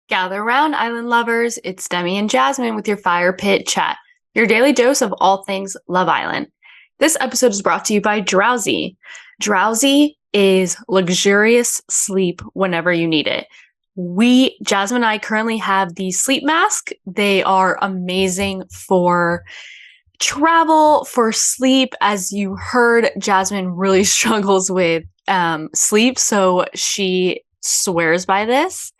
Gather round, island lovers. It's Demi and Jasmine with your fire pit chat, your daily dose of all things Love Island. This episode is brought to you by Drowsy. Drowsy is luxurious sleep whenever you need it. Jasmine and I currently have the sleep mask. They are amazing for travel, for sleep. As you heard, Jasmine really struggles with sleep, so she swears by this.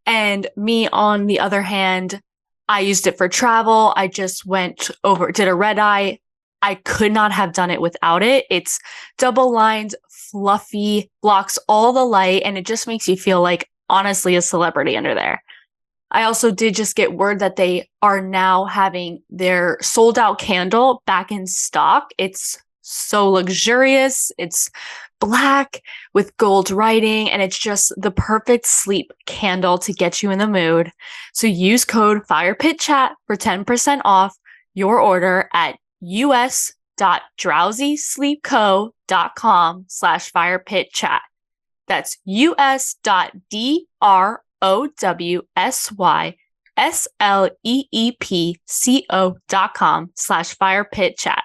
And me, on the other hand, I used it for travel. I just did a red eye. I could not have done it without it. It's double lined, fluffy, blocks all the light, and it just makes you feel like, honestly, a celebrity under there. I also did just get word that they are now having their sold out candle back in stock. It's so luxurious. It's black with gold writing, and it's just the perfect sleep candle to get you in the mood. So use code FIREPITCHAT for 10% off your order at us.drowsysleepco.com/firepitchat. That's us.drowsysleepco.com/firepitchat.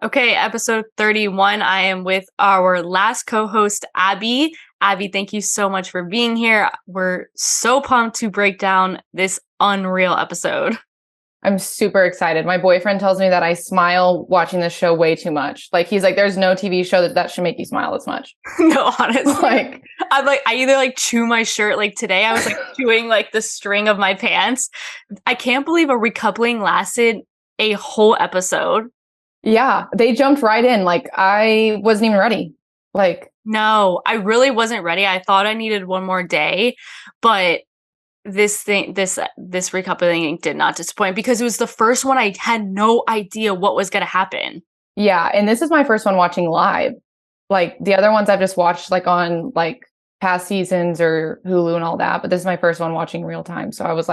Okay, episode 31. I am with our last co-host, Abbie. Abbie, thank you so much for being here. We're so pumped to break down this unreal episode. I'm super excited. My boyfriend tells me that I smile watching this show way too much. Like, he's like, there's no TV show that should make you smile this much. No, honestly. I either chew my shirt. Like today I was chewing the string of my pants. I can't believe a recoupling lasted a whole episode. Yeah, they jumped right in. I wasn't even ready. No, I really wasn't ready. I thought I needed one more day, but this recoupling did not disappoint because it was the first one. I had no idea what was going to happen. Yeah, and this is my first one watching live. The other ones I've just watched on past seasons or Hulu and all that, but this is my first one watching real time, so I was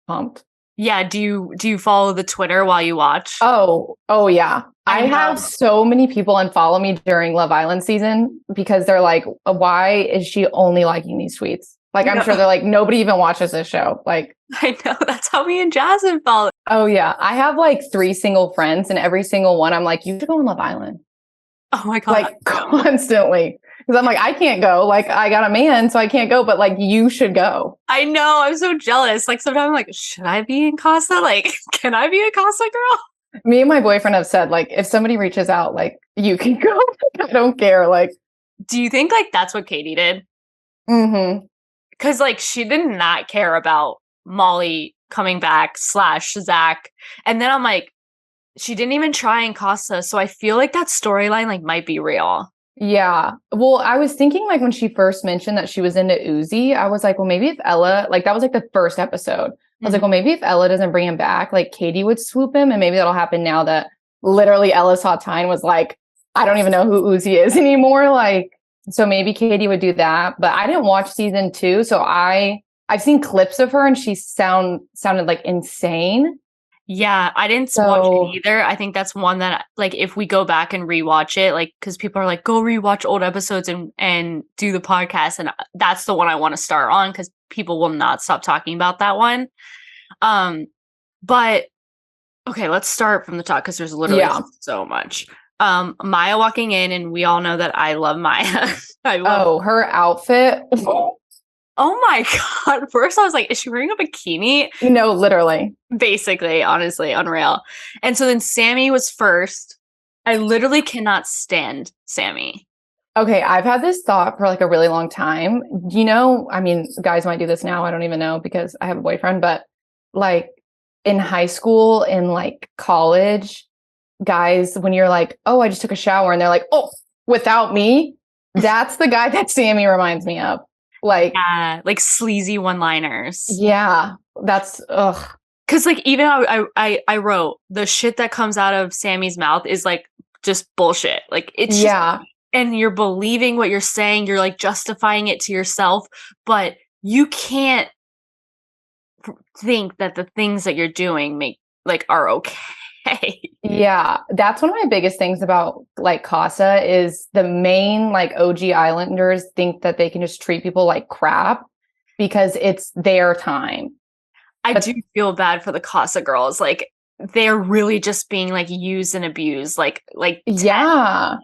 pumped. Yeah, do you follow the Twitter while you watch? Oh yeah. I have so many people unfollow me during Love Island season because they're like, why is she only liking these tweets? I'm sure they're like, nobody even watches this show. I know, that's how me and Jasmine follow. Oh yeah. I have 3 single friends, and every single one I'm like, you should go on Love Island. Oh my God. Constantly. Because I'm like, I can't go. I got a man, so I can't go. But you should go. I know. I'm so jealous. Sometimes I'm like, should I be in Casa? Can I be a Casa girl? Me and my boyfriend have said, if somebody reaches out, you can go. I don't care. Do you think that's what Katie did? Mm-hmm. Because she did not care about Molly coming back / Zach. And then I'm like, she didn't even try in Casa. So I feel like that storyline might be real. Yeah. Well, I was thinking when she first mentioned that she was into Uzi, I was like, well, maybe if Ella, that was the first episode. I was like, well, maybe if Ella doesn't bring him back, Katie would swoop him. And maybe that'll happen now that literally Ella Sautine was I don't even know who Uzi is anymore. So maybe Katie would do that. But I didn't watch season 2. So I've seen clips of her and she sounded insane. Yeah, I didn't watch it either. I think that's one that if we go back and rewatch it, because people are go rewatch old episodes and do the podcast, and that's the one I want to start on because people will not stop talking about that one. But okay, let's start from the top because there's literally so much. Maya walking in, and we all know that I love Maya. Her outfit. Oh my God. First I was like, is she wearing a bikini? No, literally. Basically, honestly, unreal. And so then Sammy was first. I literally cannot stand Sammy. Okay, I've had this thought for a really long time. Guys might do this now. I don't even know because I have a boyfriend, but in high school, in college, guys, when you're oh, I just took a shower, and they're like, oh, without me, that's the guy that Sammy reminds me of. Sleazy one-liners. Yeah, that's ugh. Because even I wrote the shit that comes out of Sammy's mouth is just bullshit. It's just, and you're believing what you're saying. You're justifying it to yourself, but you can't think that the things that you're doing are okay. Yeah, that's one of my biggest things about Casa is the main OG Islanders think that they can just treat people like crap. because it's their time. I do feel bad for the Casa girls. Like, they're really just being like used and abused. Like, yeah.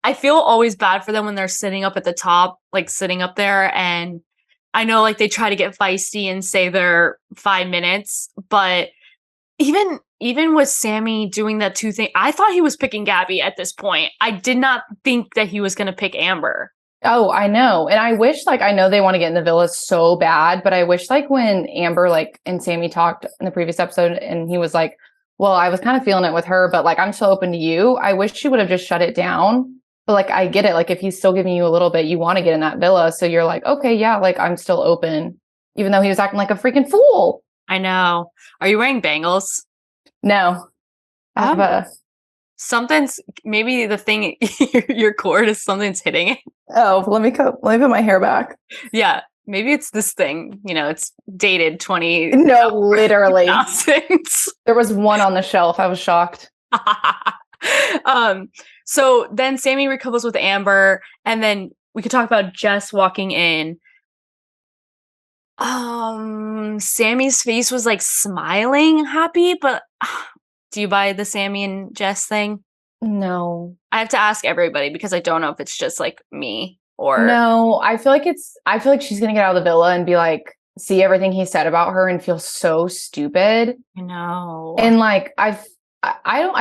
I feel always bad for them when they're sitting up at the top, like sitting up there. And I know like they try to get feisty and say they're 5 minutes, but even with Sammy doing that 2 thing, I thought he was picking Gabby at this point. I did not think that he was going to pick Amber. Oh, I know. And I wish, like, I know they want to get in the villa so bad, but I wish, like, when Amber, like, and Sammy talked in the previous episode and he was like, well, I was kind of feeling it with her, but like, I'm so open to you. I wish she would have just shut it down. But like, I get it. Like, if he's still giving you a little bit, you want to get in that villa. So you're like, okay, yeah, like, I'm still open, even though he was acting like a freaking fool. I know. Are you wearing bangles? No. I have something's maybe the thing your cord is something's hitting it. Oh, let me put my hair back. Yeah, maybe it's this thing. You know, it's dated 20. No, literally. There was one on the shelf. I was shocked. So then Sammy recouples with Amber, and then we could talk about Jess walking in. Sammy's face was like smiling, happy, but do you buy the Sammy and Jess thing? No. I have to ask everybody because I don't know if it's just like me or no. I feel like she's gonna get out of the villa and be like, see everything he said about her and feel so stupid. I know. And like I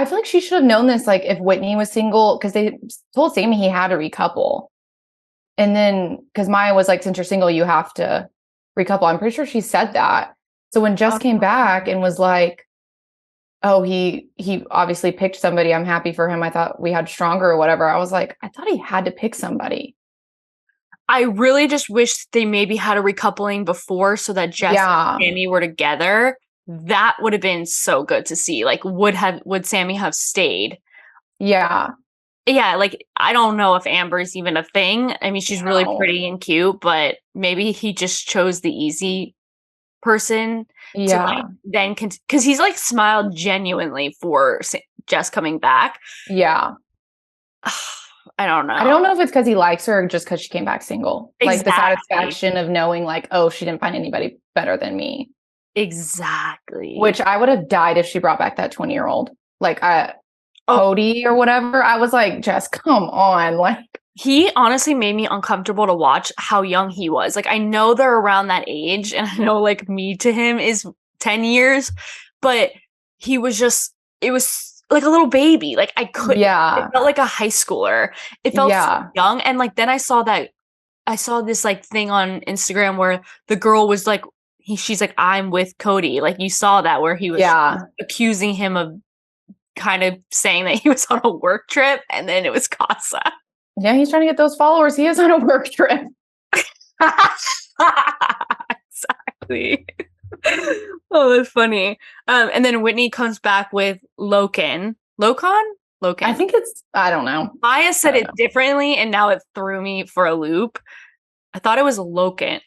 feel like she should have known this, like if Whitney was single, because they told Sammy he had to recouple. And then because Maya was like, since you're single, you have to recouple. I'm pretty sure she said that. So when Jess came back and was like, oh, he obviously picked somebody, I'm happy for him, I thought we had stronger or whatever, I was like, I thought he had to pick somebody. I really just wish they maybe had a recoupling before so that Jess and Sammy were together. That would have been so good to see. Like, would Sammy have stayed? Yeah. Yeah, like, I don't know if Amber's even a thing. I mean, she's really pretty and cute, but maybe he just chose the easy person. Yeah. To, like, then because he's like smiled genuinely for Jess coming back. Yeah. I don't know. I don't know if it's because he likes her or just because she came back single. Exactly. Like the satisfaction of knowing like, oh, she didn't find anybody better than me. Exactly. Which I would have died if she brought back that 20-year-old. Like Cody or whatever. I was like, Jess, come on. Like, he honestly made me uncomfortable to watch how young he was. Like, I know they're around that age, and I know like me to him is 10 years, but he was just, it was like a little baby. Like, I couldn't, it felt like a high schooler. It felt so young. And like, then I saw this like thing on Instagram where the girl was like, she's like, I'm with Cody. Like, you saw that where he was accusing him of kind of saying that he was on a work trip, and then it was Casa. Yeah, he's trying to get those followers. He is on a work trip. Exactly. Oh, that's funny. And then Whitney comes back with Locan. Locan? I think I don't know. Maya said it differently, and now it threw me for a loop. I thought it was Locan.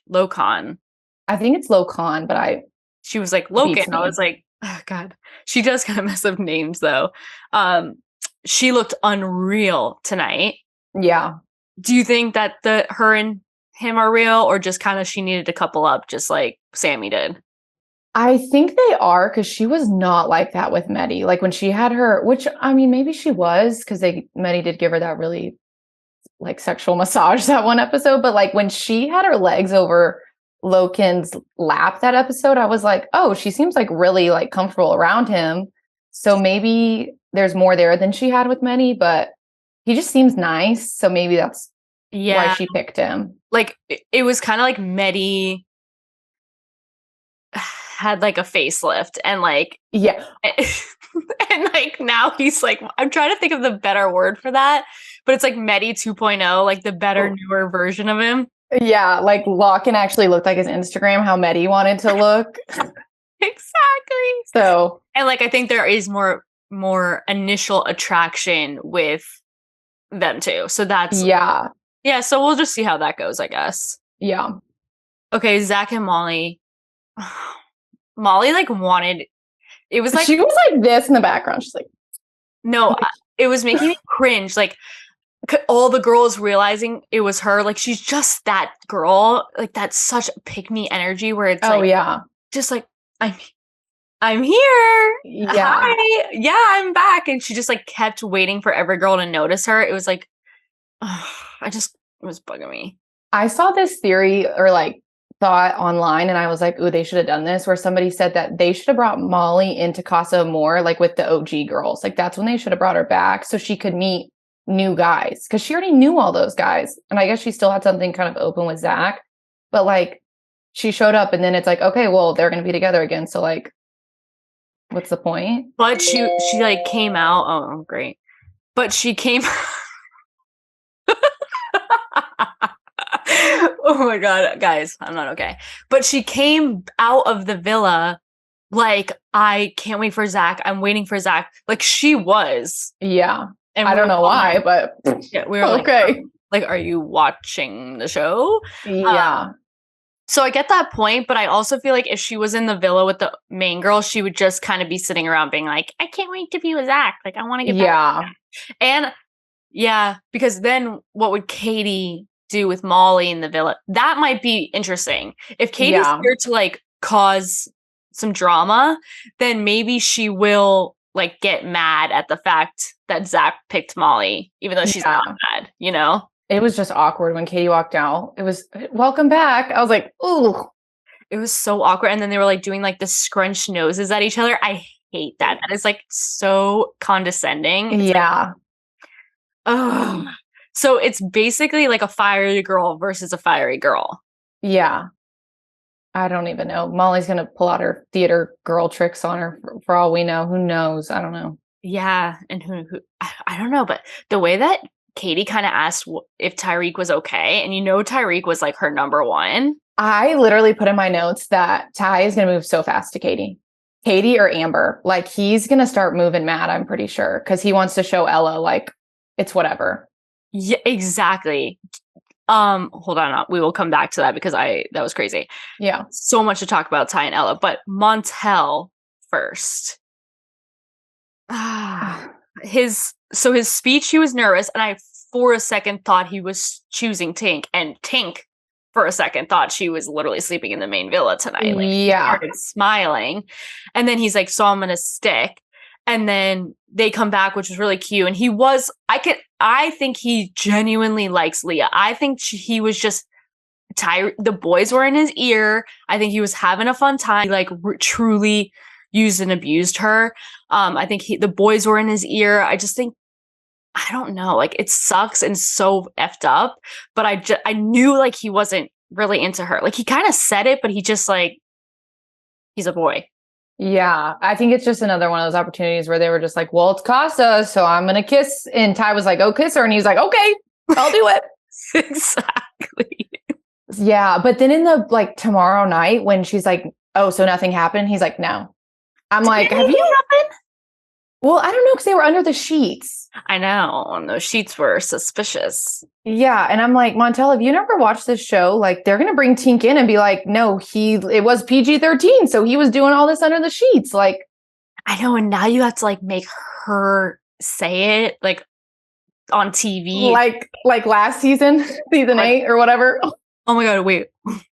I think it's Locan, but she was like Locan. I was like, oh God. She does kind of mess up names though. She looked unreal tonight. Yeah. Do you think that her and him are real, or just kind of she needed to couple up just like Sammy did? I think they are, because she was not like that with Medi. Like when she had her, which I mean, maybe she was, because Medi did give her that really like sexual massage that one episode. But like when she had her legs over Locan's lap that episode, I was like, oh, she seems like really like comfortable around him. So maybe there's more there than she had with Medi, but he just seems nice. So maybe that's why she picked him. Like it was kind of like Medi had like a facelift and like and like now he's like, I'm trying to think of the better word for that, but it's like Medi 2.0, like the better newer version of him. Yeah, like Locan actually looked like his Instagram, how Medi wanted to look. Exactly. So, and like I think there is more initial attraction with them too. So that's yeah. So we'll just see how that goes, I guess. Yeah. Okay, Zach and Molly. Molly like wanted. It was like she was like this in the background. She's like, no, it was making me cringe. Like all the girls realizing it was her. Like, she's just that girl. Like, that's such pick-me energy where it's just like, I'm here. Yeah. Hi. Yeah, I'm back. And she just like kept waiting for every girl to notice her. It was like, it was bugging me. I saw this theory or like thought online and I was like, ooh, they should have done this, where somebody said that they should have brought Molly into Casa Amor, like with the OG girls. Like that's when they should have brought her back so she could meet new guys, because she already knew all those guys. And I guess she still had something kind of open with Zach, but like she showed up and then it's like, okay, well, they're going to be together again. So like, what's the point? But she like came out. Oh, great. But she came. Oh my God, guys, I'm not okay. But she came out of the villa like, I can't wait for Zach. I'm waiting for Zach. Like she was. Yeah. And I don't know why, but yeah, we were okay. Like, are you watching the show? Yeah. So I get that point, but I also feel like if she was in the villa with the main girl, she would just kind of be sitting around being like, I can't wait to be with Zach. Like, I want to get back. And yeah, because then what would Katie do with Molly in the villa? That might be interesting. If Katie's here to like cause some drama, then maybe she will like get mad at the fact that Zach picked Molly, even though she's not mad, you know? It was just awkward when Katie walked out. It was, welcome back. I was like, ooh. It was so awkward. And then they were like doing like the scrunched noses at each other. I hate that. That is like so condescending. It's like, oh. So it's basically like a fiery girl versus a fiery girl. Yeah. I don't even know. Molly's going to pull out her theater girl tricks on her for all we know. Who knows? I don't know. Yeah. And who I don't know. But the way that Katie kind of asked if Tyrique was okay, and you know Tyrique was like her number one. I literally put in my notes that Ty is going to move so fast to Katie. Katie or Amber. Like he's going to start moving mad, I'm pretty sure. Because he wants to show Ella like it's whatever. Yeah, exactly. Hold on. We will come back to that because that was crazy. Yeah. So much to talk about Ty and Ella, but Montel first. His speech, he was nervous, and I for a second thought he was choosing Tink, and Tink for a second thought she was literally sleeping in the main villa tonight. Like, he started smiling, and then he's like, so I'm gonna stick. And then they come back, which was really cute. And I think he genuinely likes Leah. I think he was just tired. The boys were in his ear. I think he was having a fun time. He like truly used and abused her. I think the boys were in his ear. I just think, I don't know, like it sucks and so effed up, but I knew like he wasn't really into her. Like he kind of said it, but he just like, he's a boy. Yeah, I think it's just another one of those opportunities where they were just like, well, it's Casa, so I'm going to kiss. And Ty was like, oh, kiss her. And he's like, okay, I'll do it. Exactly. Yeah. But then in the like tomorrow night when she's like, oh, so nothing happened. He's like, no. I'm like, have you happened? Well, I don't know, because they were under the sheets. I know. And those sheets were suspicious. Yeah. And I'm like, Montel, have you never watched this show? Like, they're going to bring Tink in and be like, no, it was PG-13. So he was doing all this under the sheets. Like, I know. And now you have to like make her say it like on TV. Like last season, season 8 or whatever. Oh my God. Wait,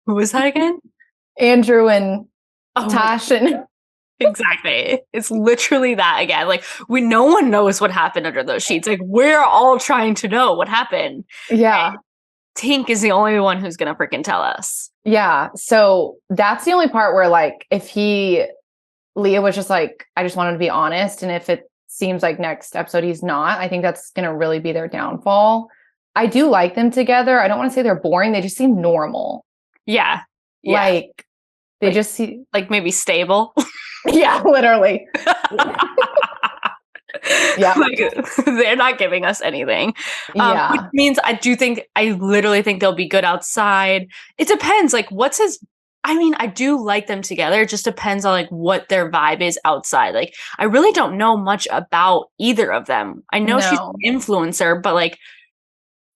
who was that again? Andrew and Tash and... Exactly. It's literally that again. Like no one knows what happened under those sheets. Like we're all trying to know what happened. Yeah. And Tink is the only one who's going to freaking tell us. Yeah. So that's the only part where like, if Leah was just like, I just wanted to be honest. And if it seems like next episode, he's not, I think that's going to really be their downfall. I do like them together. I don't want to say they're boring. They just seem normal. Yeah. Like they just see like maybe stable. Yeah, literally. Yeah. Like, they're not giving us anything. Which means I literally think they'll be good outside. It depends. Like I do like them together. It just depends on like what their vibe is outside. Like I really don't know much about either of them. I know she's an influencer, but like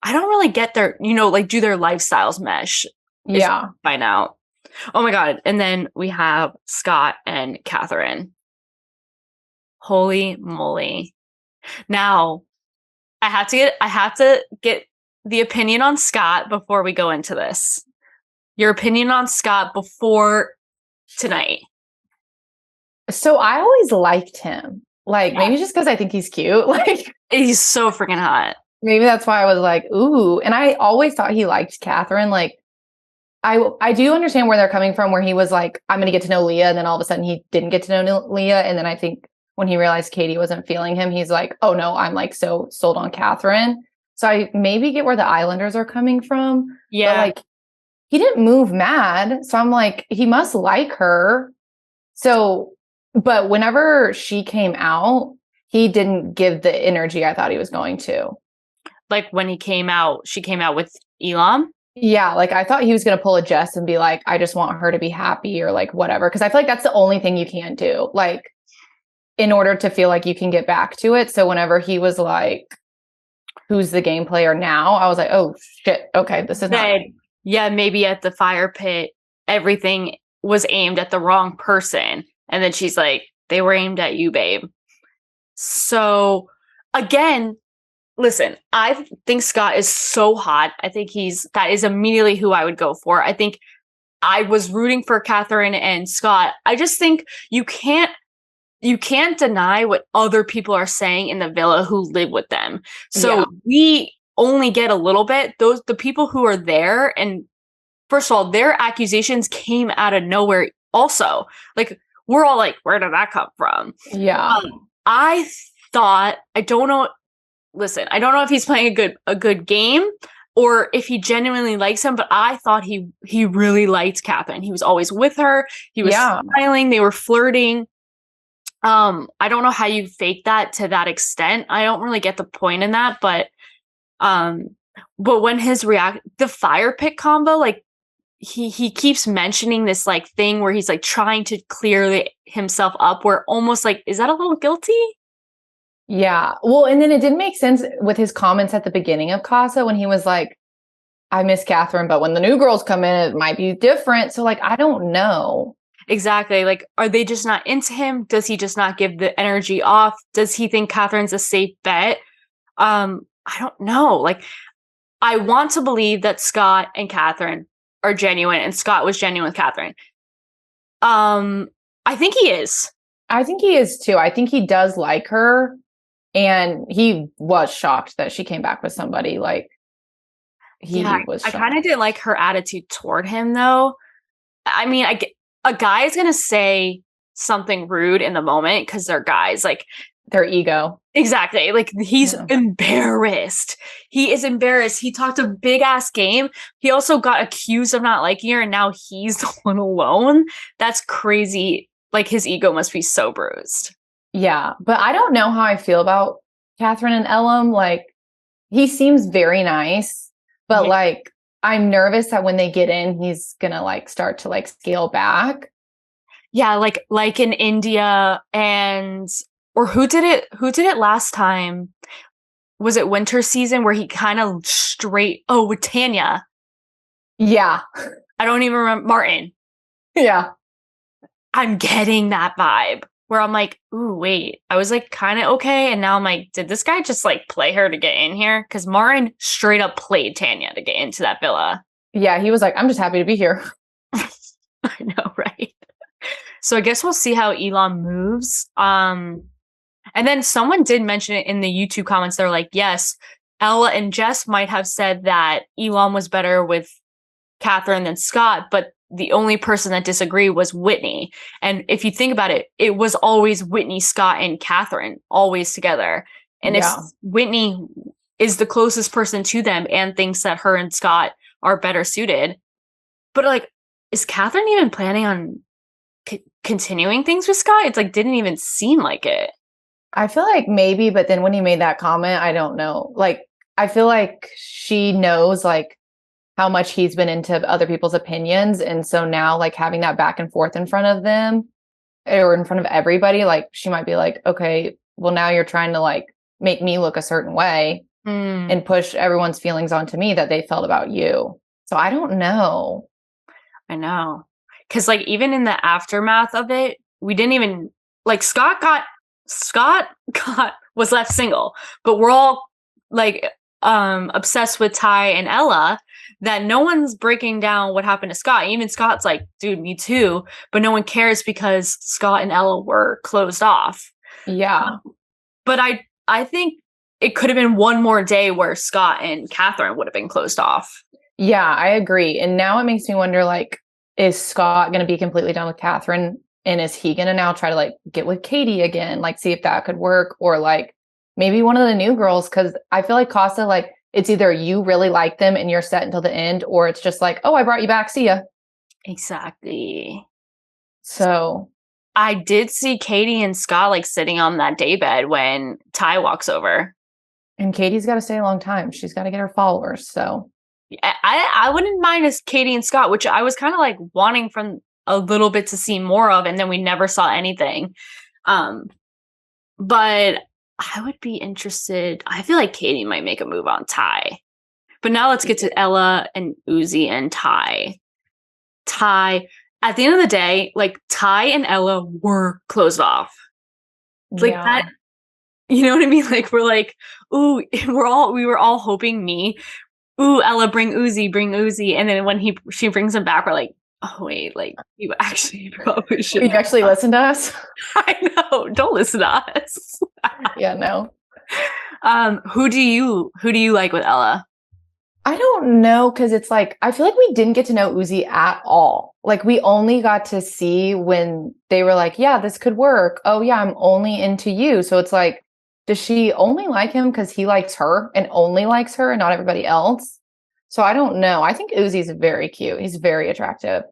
I don't really get their, like do their lifestyles mesh. Yeah. Find out. Oh my God. And then we have Scott and Catherine. Holy moly. Now, I have to get the opinion on Scott before we go into this. Your opinion on Scott before tonight. So I always liked him. Like, maybe just because I think he's cute. Like, he's so freaking hot. Maybe that's why I was like, ooh. And I always thought he liked Catherine. Like, I do understand where they're coming from, where he was like, I'm going to get to know Leah. And then all of a sudden he didn't get to know Leah. And then I think when he realized Katie wasn't feeling him, he's like, oh no, I'm like so sold on Catherine. So I maybe get where the Islanders are coming from. Yeah. But like, he didn't move mad. So I'm like, he must like her. So, but whenever she came out, he didn't give the energy I thought he was going to. Like when she came out with Elam? Yeah, like I thought he was going to pull a Jess and be like, I just want her to be happy or like whatever. Because I feel like that's the only thing you can do, like in order to feel like you can get back to it. So whenever he was like, who's the game player now? I was like, oh shit. Okay, this is not. Yeah, maybe at the fire pit, everything was aimed at the wrong person. And then she's like, they were aimed at you, babe. So again, listen, I think Scott is so hot. I think that is immediately who I would go for. I think I was rooting for Catherine and Scott. I just think you can't deny what other people are saying in the villa who live with them. So we only get a little bit. The people who are there, and first of all, their accusations came out of nowhere also. Like, we're all like, where did that come from? Yeah. I don't know if he's playing a good game or if he genuinely likes him, but I thought he really liked Catherine. He was always with her. He was smiling. They were flirting. I don't know how you fake that to that extent. I don't really get the point in that, but when the fire pit combo, like he keeps mentioning this like thing where he's like trying to clear himself up, where almost like, is that a little guilty? Yeah. Well, and then it didn't make sense with his comments at the beginning of Casa when he was like, I miss Catherine, but when the new girls come in, it might be different. So like, I don't know. Exactly. Like, are they just not into him? Does he just not give the energy off? Does he think Catherine's a safe bet? I don't know. Like, I want to believe that Scott and Catherine are genuine and Scott was genuine with Catherine. I think he is. I think he is too. I think he does like her. And he was shocked that she came back with somebody. Like, he was shocked. I kind of didn't like her attitude toward him, though. I mean, a guy is going to say something rude in the moment because they're guys. Like, their ego. Exactly. Like, he's embarrassed. He is embarrassed. He talked a big ass game. He also got accused of not liking her, and now he's the one alone. That's crazy. Like, his ego must be so bruised. Yeah, but I don't know how I feel about Catherine and Elam. Like, he seems very nice, but like, I'm nervous that when they get in, he's gonna like start to like scale back. Yeah, like in India or who did it last time? Was it winter season where he kind of with Tanya? Yeah, I don't even remember. Martin. Yeah, I'm getting that vibe. Where I'm like, ooh, wait, I was like kind of okay. And now I'm like, did this guy just like play her to get in here? Because Martin straight up played Tanya to get into that villa. Yeah, he was like, I'm just happy to be here. I know, right? So I guess we'll see how Elam moves. And then someone did mention it in the YouTube comments. They're like, yes, Ella and Jess might have said that Elam was better with Catherine than Scott, but the only person that disagreed was Whitney. And if you think about it, it was always Whitney, Scott, and Catherine always together. And if Whitney is the closest person to them and thinks that her and Scott are better suited, but like, is Catherine even planning on continuing things with Scott? It's like, didn't even seem like it. I feel like maybe, but then when he made that comment, I don't know. Like, I feel like she knows like how much he's been into other people's opinions. And so now like having that back and forth in front of them or in front of everybody, like she might be like, okay, well now you're trying to like make me look a certain way and push everyone's feelings onto me that they felt about you. So I don't know. I know. Cause like even in the aftermath of it, we didn't even like Scott was left single, but we're all like obsessed with Ty and Ella that no one's breaking down what happened to Scott. Even Scott's like, dude, me too. But no one cares because Scott and Ella were closed off. Yeah. But I think it could have been one more day where Scott and Catherine would have been closed off. Yeah, I agree. And now it makes me wonder, like, is Scott going to be completely done with Catherine? And is he going to now try to like get with Katie again? Like, see if that could work, or like maybe one of the new girls. Cause I feel like Casa, like, it's either you really like them and you're set until the end, or it's just like, oh, I brought you back. See ya. Exactly. So I did see Katie and Scott like sitting on that daybed when Ty walks over. And Katie's got to stay a long time. She's got to get her followers. So I wouldn't mind as Katie and Scott, which I was kind of like wanting from a little bit to see more of, and then we never saw anything. But I would be interested. I feel like Katie might make a move on Ty. But now let's get to Ella and Uzi and Ty. Ty, at the end of the day, like Ty and Ella were closed off. Like that, you know what I mean? Like we're like, ooh, we were all hoping ooh, Ella, bring Uzi. And then when she brings him back, we're like, oh wait, like you actually probably should. You actually listen to us? I know. Don't listen to us. Yeah, no. Who do you like with Ella? I don't know, because it's like I feel like we didn't get to know Uzi at all. Like we only got to see when they were like, yeah, this could work. Oh yeah, I'm only into you. So it's like, does she only like him because he likes her and only likes her and not everybody else? So I don't know. I think Uzi's very cute. He's very attractive.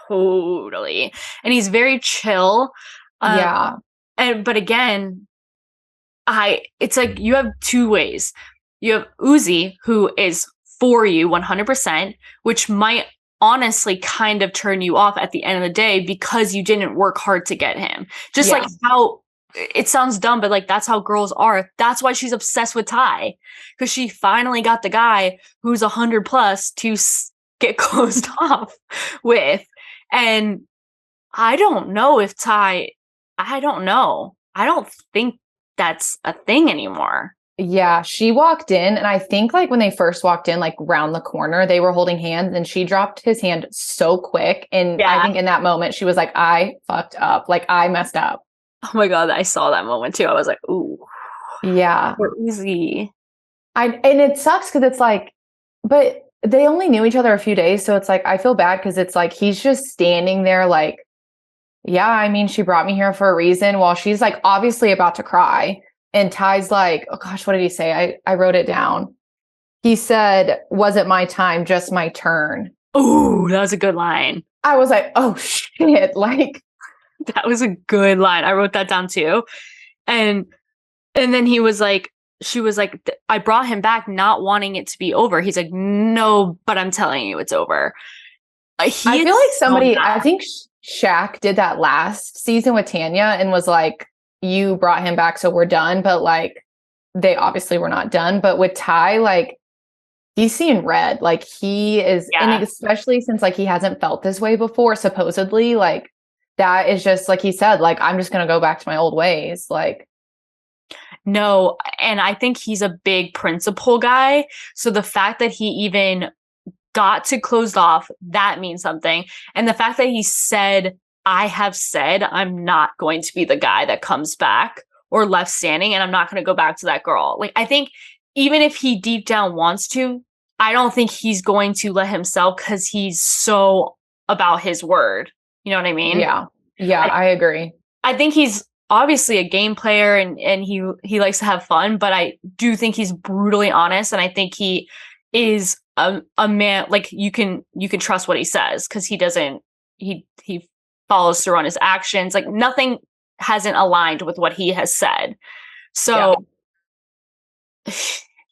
Totally. And he's very chill. Yeah. But again, it's like you have two ways. You have Uzi, who is for you 100%, which might honestly kind of turn you off at the end of the day because you didn't work hard to get him. Just like how it sounds dumb, but like that's how girls are. That's why she's obsessed with Ty, because she finally got the guy who's 100 plus to get closed off with. And I don't know if Ty, I don't know. I don't think that's a thing anymore. Yeah, she walked in, and I think like when they first walked in, like round the corner, they were holding hands, and she dropped his hand so quick. And I think in that moment, she was like, I fucked up. Like I messed up. Oh my God, I saw that moment too. I was like, ooh. Yeah. We're easy. And it sucks because it's like, but they only knew each other a few days. So it's like, I feel bad because it's like, he's just standing there like, yeah, I mean, she brought me here for a reason, while she's like obviously about to cry. And Ty's like, oh gosh, what did he say? I wrote it down. He said, was it my time, just my turn? Ooh, that was a good line. I was like, oh shit. Like, that was a good line. I wrote that down too. And then he was like, she was like, I brought him back not wanting it to be over. He's like, no, but I'm telling you it's over. I feel like somebody, I think Shaq did that last season with Tanya and was like, you brought him back, so we're done. But like, they obviously were not done. But with Ty, like, he's seeing red. Like he is, and especially since like he hasn't felt this way before, supposedly, like that is just like he said, like, I'm just going to go back to my old ways. Like, no. And I think he's a big principle guy. So the fact that he even got to closed off, that means something. And the fact that he said, I have said I'm not going to be the guy that comes back or left standing, and I'm not going to go back to that girl. Like, I think even if he deep down wants to, I don't think he's going to let himself, because he's so about his word. You know what I mean? Yeah. Yeah, I agree. I think he's obviously a game player and he likes to have fun, but I do think he's brutally honest, and I think he is a man, like you can trust what he says, because he doesn't he follows through on his actions. Like nothing hasn't aligned with what he has said. So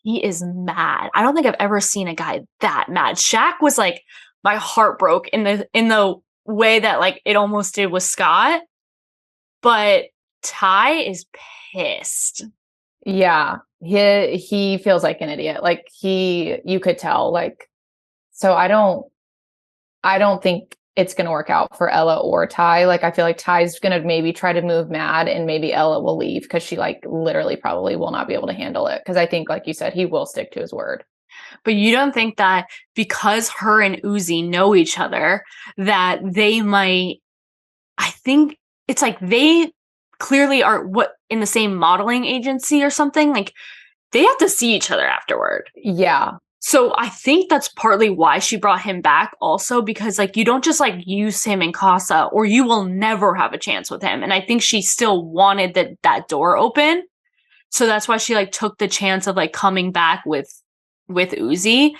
he is mad. I don't think I've ever seen a guy that mad. Shaq was like, my heart broke in the way that like it almost did with Scott. But Ty is pissed. Yeah. He feels like an idiot. Like you could tell, like, so I don't think it's going to work out for Ella or Ty. Like, I feel like Ty's going to maybe try to move mad and maybe Ella will leave because she like literally probably will not be able to handle it. Because I think, like you said, he will stick to his word. But you don't think that because her and Uzi know each other, that they might, I think it's like they clearly are in the same modeling agency or something. Like they have to see each other afterward. Yeah. So I think that's partly why she brought him back also, because like you don't just like use him in Casa or you will never have a chance with him. And I think she still wanted that door open. So that's why she like took the chance of like coming back with Uzi,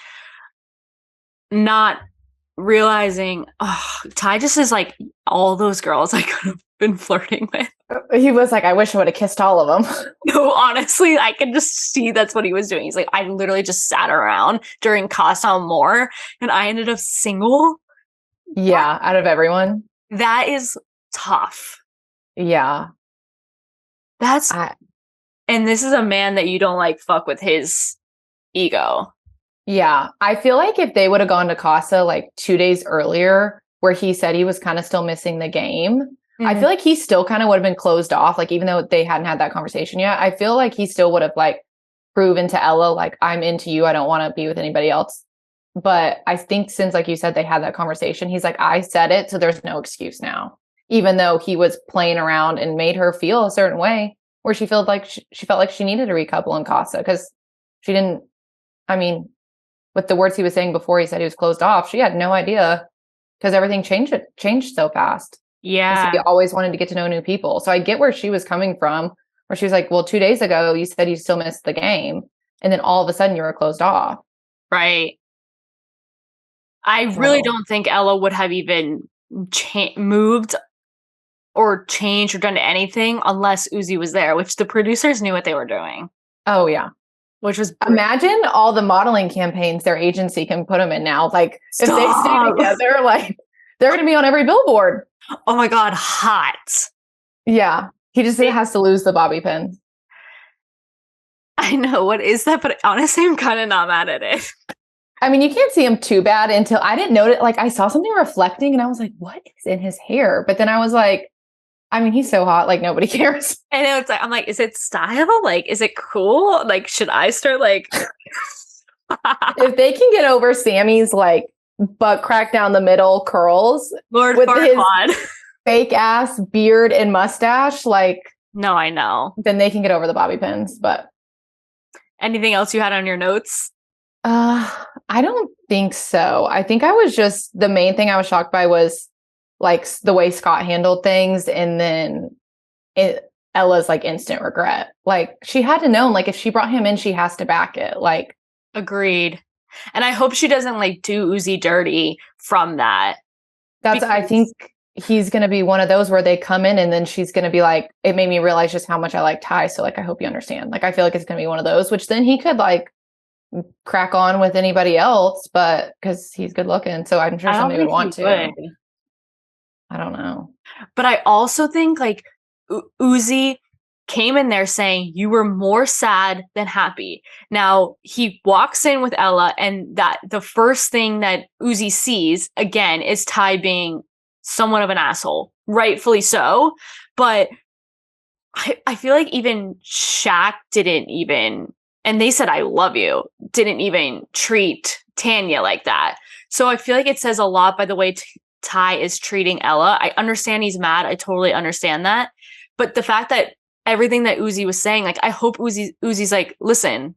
not realizing Ty just is like all those girls I could have been flirting with. He was like, I wish I would have kissed all of them. No, honestly, I can just see that's what he was doing. He's like, I literally just sat around during Casa Amor and I ended up single. Yeah, out of everyone. That is tough. Yeah. And this is a man that you don't like fuck with his ego. Yeah. I feel like if they would have gone to Casa like 2 days earlier, where he said he was kind of still missing the game, I feel like he still kind of would have been closed off. Like, even though they hadn't had that conversation yet, I feel like he still would have like proven to Ella, like, I'm into you. I don't want to be with anybody else. But I think since, like you said, they had that conversation, he's like, I said it, so there's no excuse now. Even though he was playing around and made her feel a certain way where she felt like she needed to recouple in Casa because she didn't, I mean, with the words he was saying before he said he was closed off, she had no idea because everything changed so fast. Yeah. He always wanted to get to know new people. So I get where she was coming from, where she was like, well, 2 days ago, you said you still missed the game. And then all of a sudden you were closed off. Right. I really don't think Ella would have even moved or changed or done anything unless Uzi was there, which the producers knew what they were doing. Oh, yeah. Which was imagine all the modeling campaigns their agency can put them in now. Like, if they stay together, like, they're going to be on every billboard. Oh my God, hot. Yeah. He just has to lose the bobby pin. I know. What is that? But honestly, I'm kind of not mad at it. I mean, you can't see him too bad until I didn't notice. Like, I saw something reflecting and I was like, what is in his hair? But then I was like, I mean, he's so hot, like nobody cares. I know. It's like, I'm like, is it style? Like, is it cool? Like, should I start like... If they can get over Sammy's like butt crack down the middle curls Lord with his his fake ass beard and mustache, like, no, I know. Then they can get over the bobby pins. But anything else you had on your notes? I don't think so. I think I was just, the main thing I was shocked by was like the way Scott handled things, and then Ella's like instant regret. Like, she had to know, like, if she brought him in, she has to back it. Like, agreed. And I hope she doesn't like do Uzi dirty from that. I think he's going to be one of those where they come in and then she's going to be like, it made me realize just how much I like Ty. So like, I hope you understand. Like, I feel like it's going to be one of those, which then he could like crack on with anybody else, but because he's good looking. So I'm sure somebody would want to. I don't know. But I also think like Uzi came in there saying you were more sad than happy. Now he walks in with Ella, and that the first thing that Uzi sees again is Ty being somewhat of an asshole, rightfully so. But I feel like even Shaq didn't even, and they said I love you, didn't even treat Tanya like that. So I feel like it says a lot by the way Ty is treating Ella. I understand he's mad. I totally understand that. But the fact that everything that Uzi was saying, like, I hope Uzi's like, listen,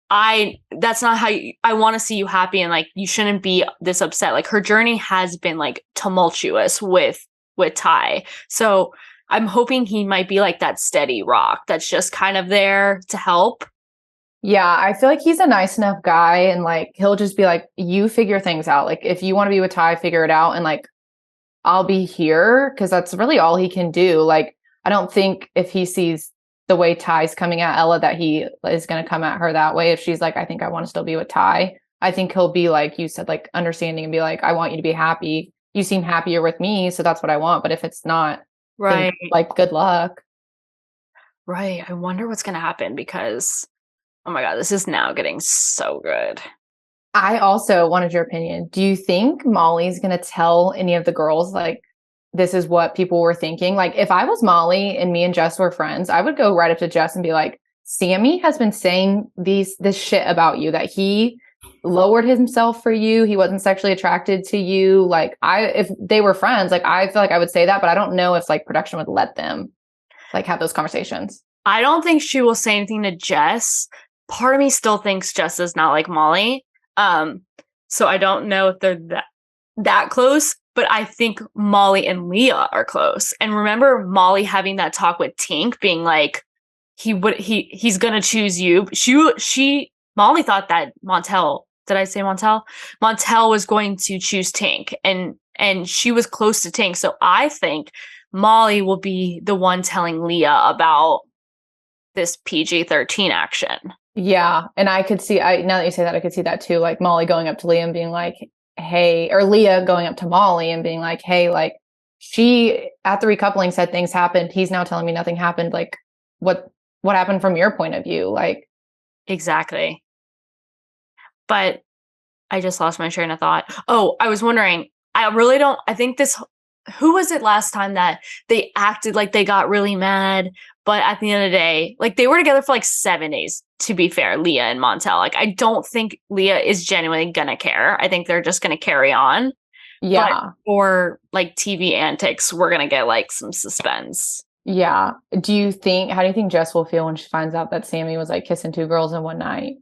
that's not how I want to see you happy. And like, you shouldn't be this upset. Like, her journey has been like tumultuous with Ty. So I'm hoping he might be like that steady rock that's just kind of there to help. Yeah, I feel like he's a nice enough guy, and like, he'll just be like, you figure things out. Like, if you want to be with Ty, figure it out. And like, I'll be here, because that's really all he can do. Like, I don't think if he sees the way Ty's coming at Ella that he is going to come at her that way. If she's like, I think I want to still be with Ty, I think he'll be like you said, like understanding and be like, I want you to be happy. You seem happier with me, so that's what I want. But if it's not, right, then, like, good luck. Right. I wonder what's going to happen, because, oh my God, this is now getting so good. I also wanted your opinion. Do you think Molly's going to tell any of the girls, like, this is what people were thinking? Like, if I was Molly and me and Jess were friends, I would go right up to Jess and be like, Sammy has been saying this shit about you, that he lowered himself for you. He wasn't sexually attracted to you. Like, if they were friends, like, I feel like I would say that, but I don't know if like production would let them like have those conversations. I don't think she will say anything to Jess. Part of me still thinks Jess is not like Molly. So I don't know if they're that close, but I think Molly and Leah are close. And remember Molly having that talk with Tink, being like, he's gonna choose you. Molly thought that Montel, did I say Montel? Montel was going to choose Tink, and she was close to Tink. So I think Molly will be the one telling Leah about this PG-13 action. Yeah. And I could see, now that you say that, I could see that too. Like Molly going up to Leah and being like, hey, or Leah going up to Molly and being like, hey, like she at the recoupling said things happened. He's now telling me nothing happened. Like what happened from your point of view? Like, exactly. But I just lost my train of thought. Oh, I was wondering, I think who was it last time that they acted like they got really mad, but at the end of the day, like they were together for like 7 days, to be fair, Leah and Montel. Like, I don't think Leah is genuinely gonna care. I think they're just gonna carry on. Yeah. But for like TV antics, we're gonna get like some suspense. Yeah. How do you think Jess will feel when she finds out that Sammy was like kissing 2 girls in one night?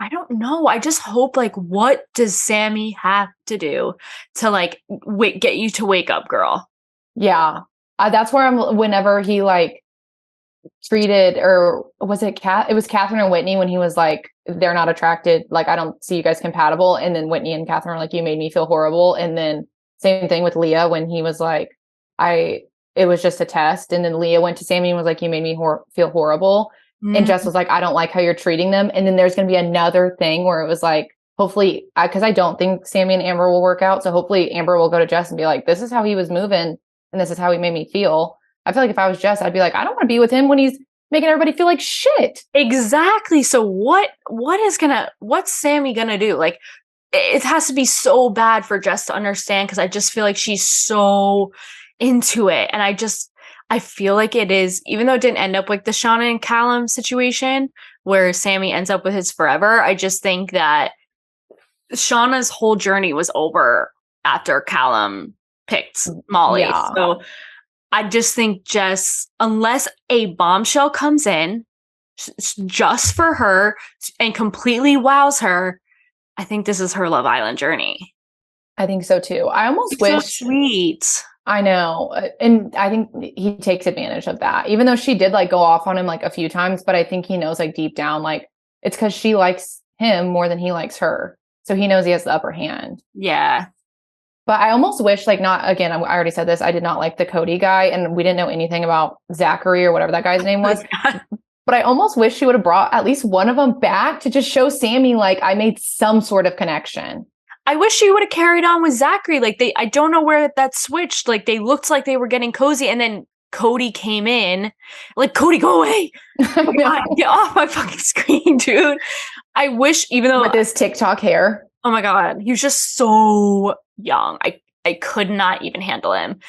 I don't know. I just hope, like, what does Sammy have to do to like get you to wake up, girl? Yeah. That's where whenever he like treated, or was it it was Catherine and Whitney when he was like, they're not attracted. Like, I don't see you guys compatible. And then Whitney and Catherine were like, you made me feel horrible. And then same thing with Leah when he was like, it was just a test. And then Leah went to Sammy and was like, you made me feel horrible. And Jess was like, I don't like how you're treating them. And then there's going to be another thing where it was like, hopefully, because I don't think Sammy and Amber will work out. So hopefully Amber will go to Jess and be like, this is how he was moving. And this is how he made me feel. I feel like if I was Jess, I'd be like, I don't want to be with him when he's making everybody feel like shit. Exactly. So what's Sammy gonna do? Like, it has to be so bad for Jess to understand, because I just feel like she's so into it. And I feel like it is, even though it didn't end up like the Shauna and Callum situation where Sammy ends up with his forever, I just think that Shauna's whole journey was over after Callum picked Molly. Yeah. So I just think Jess, unless a bombshell comes in just for her and completely wows her, I think this is her Love Island journey. I think so too. I almost wish. So sweet. I know. And I think he takes advantage of that, even though she did like go off on him like a few times. But I think he knows like deep down, like it's because she likes him more than he likes her. So he knows he has the upper hand. Yeah. But I almost wish, like, not again, I already said this, I did not like the Cody guy, and we didn't know anything about Zachary or whatever that guy's name was. But I almost wish she would have brought at least one of them back to just show Sammy, like, I made some sort of connection. I wish she would have carried on with Zachary. Like, I don't know where that switched. Like, they looked like they were getting cozy, and then Cody came in. Like, Cody, go away. Get off my fucking screen, dude. I wish, even though with his TikTok hair. Oh my God. He was just so young. I could not even handle him.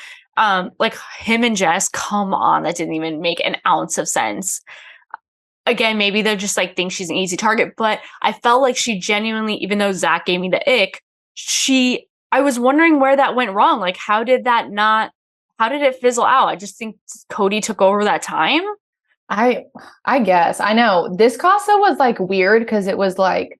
Like him and Jess, come on. That didn't even make an ounce of sense. Again, maybe they're just like think she's an easy target, but I felt like she genuinely, even though Zach gave me the ick, I was wondering where that went wrong. Like, how did it fizzle out? I just think Cody took over that time. I guess. I know. This Casa was like weird because it was like,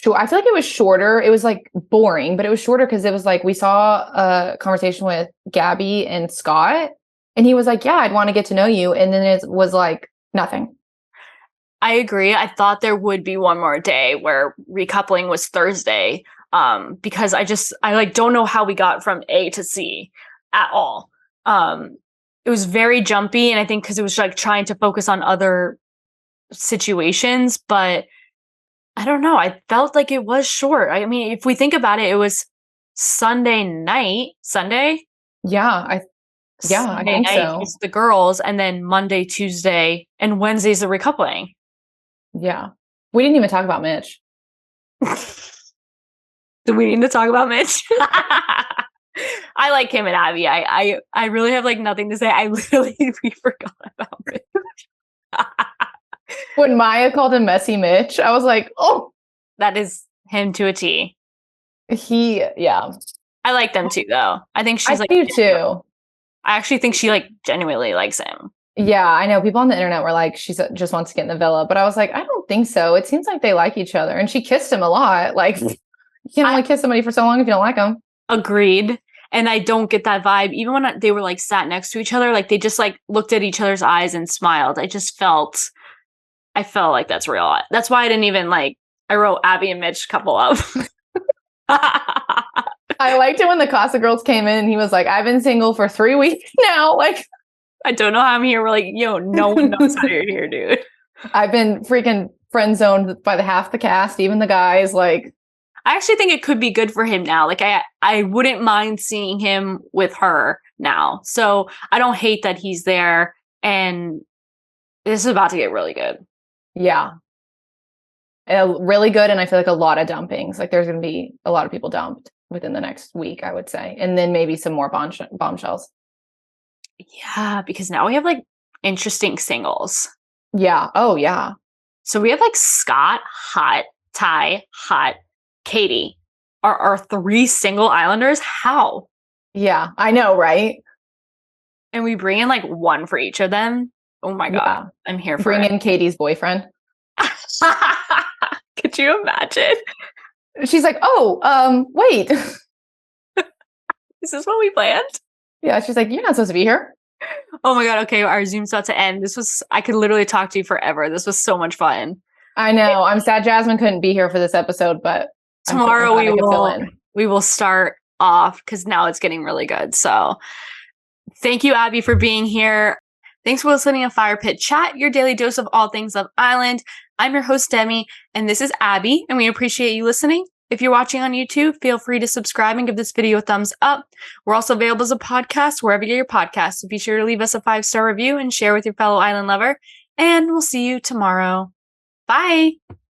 I feel like it was shorter. It was like boring, but it was shorter because it was like we saw a conversation with Gabby and Scott, and he was like, yeah, I'd want to get to know you. And then it was like nothing. I agree. I thought there would be one more day where recoupling was Thursday, because I like don't know how we got from A to C at all. It was very jumpy, and I think because it was like trying to focus on other situations, but I don't know. I felt like it was short. I mean, if we think about it, it was Sunday night. Sunday? Yeah, I think so. It's the girls, and then Monday, Tuesday, and Wednesday's the recoupling. Yeah. We didn't even talk about Mitch. Do we need to talk about Mitch? I like him and Abbie. I really have like nothing to say. I literally we forgot about Mitch. When Maya called him Messy Mitch, I was like, oh, that is him to a T. Yeah. I like them too, though. I think she's like, do too. I actually think she like genuinely likes him. Yeah, I know. People on the internet were like, she just wants to get in the villa. But I was like, I don't think so. It seems like they like each other. And she kissed him a lot. Like, you can't only kiss somebody for so long if you don't like them. Agreed. And I don't get that vibe. Even when they were like sat next to each other, like they just like looked at each other's eyes and smiled. I felt like that's real. That's why I didn't even like, I wrote Abbie and Mitch couple up. I liked it when the Casa girls came in and he was like, I've been single for 3 weeks now. Like, I don't know how I'm here. We're like, yo, no one knows how you're here, dude. I've been freaking friend zoned by half the cast, even the guys. Like, I actually think it could be good for him now. Like, I wouldn't mind seeing him with her now. So I don't hate that he's there. And this is about to get really good. Yeah. Really good. And I feel like a lot of dumpings. Like, there's going to be a lot of people dumped within the next week, I would say. And then maybe some more bombshells. Yeah, because now we have like interesting singles. Yeah. Oh, yeah. So we have like Scott, hot, Ty, hot, Katie. Are our 3 single islanders? How? Yeah, I know, right? And we bring in like 1 for each of them. Oh my God. Yeah. I'm here for bring in Katie's boyfriend. Could you imagine? She's like, oh, wait. Is this what we planned? Yeah, she's like, you're not supposed to be here. Oh my God. Okay, our Zoom's about to end. I could literally talk to you forever. This was so much fun. I know. I'm sad Jasmine couldn't be here for this episode, but tomorrow we will start off because now it's getting really good. So thank you, Abbie, for being here. Thanks for listening to Fire Pit Chat, your daily dose of all things Love Island. I'm your host, Demi, and this is Abbie, and we appreciate you listening. If you're watching on YouTube, feel free to subscribe and give this video a thumbs up. We're also available as a podcast wherever you get your podcasts. So be sure to leave us a 5-star review and share with your fellow island lover. And we'll see you tomorrow. Bye.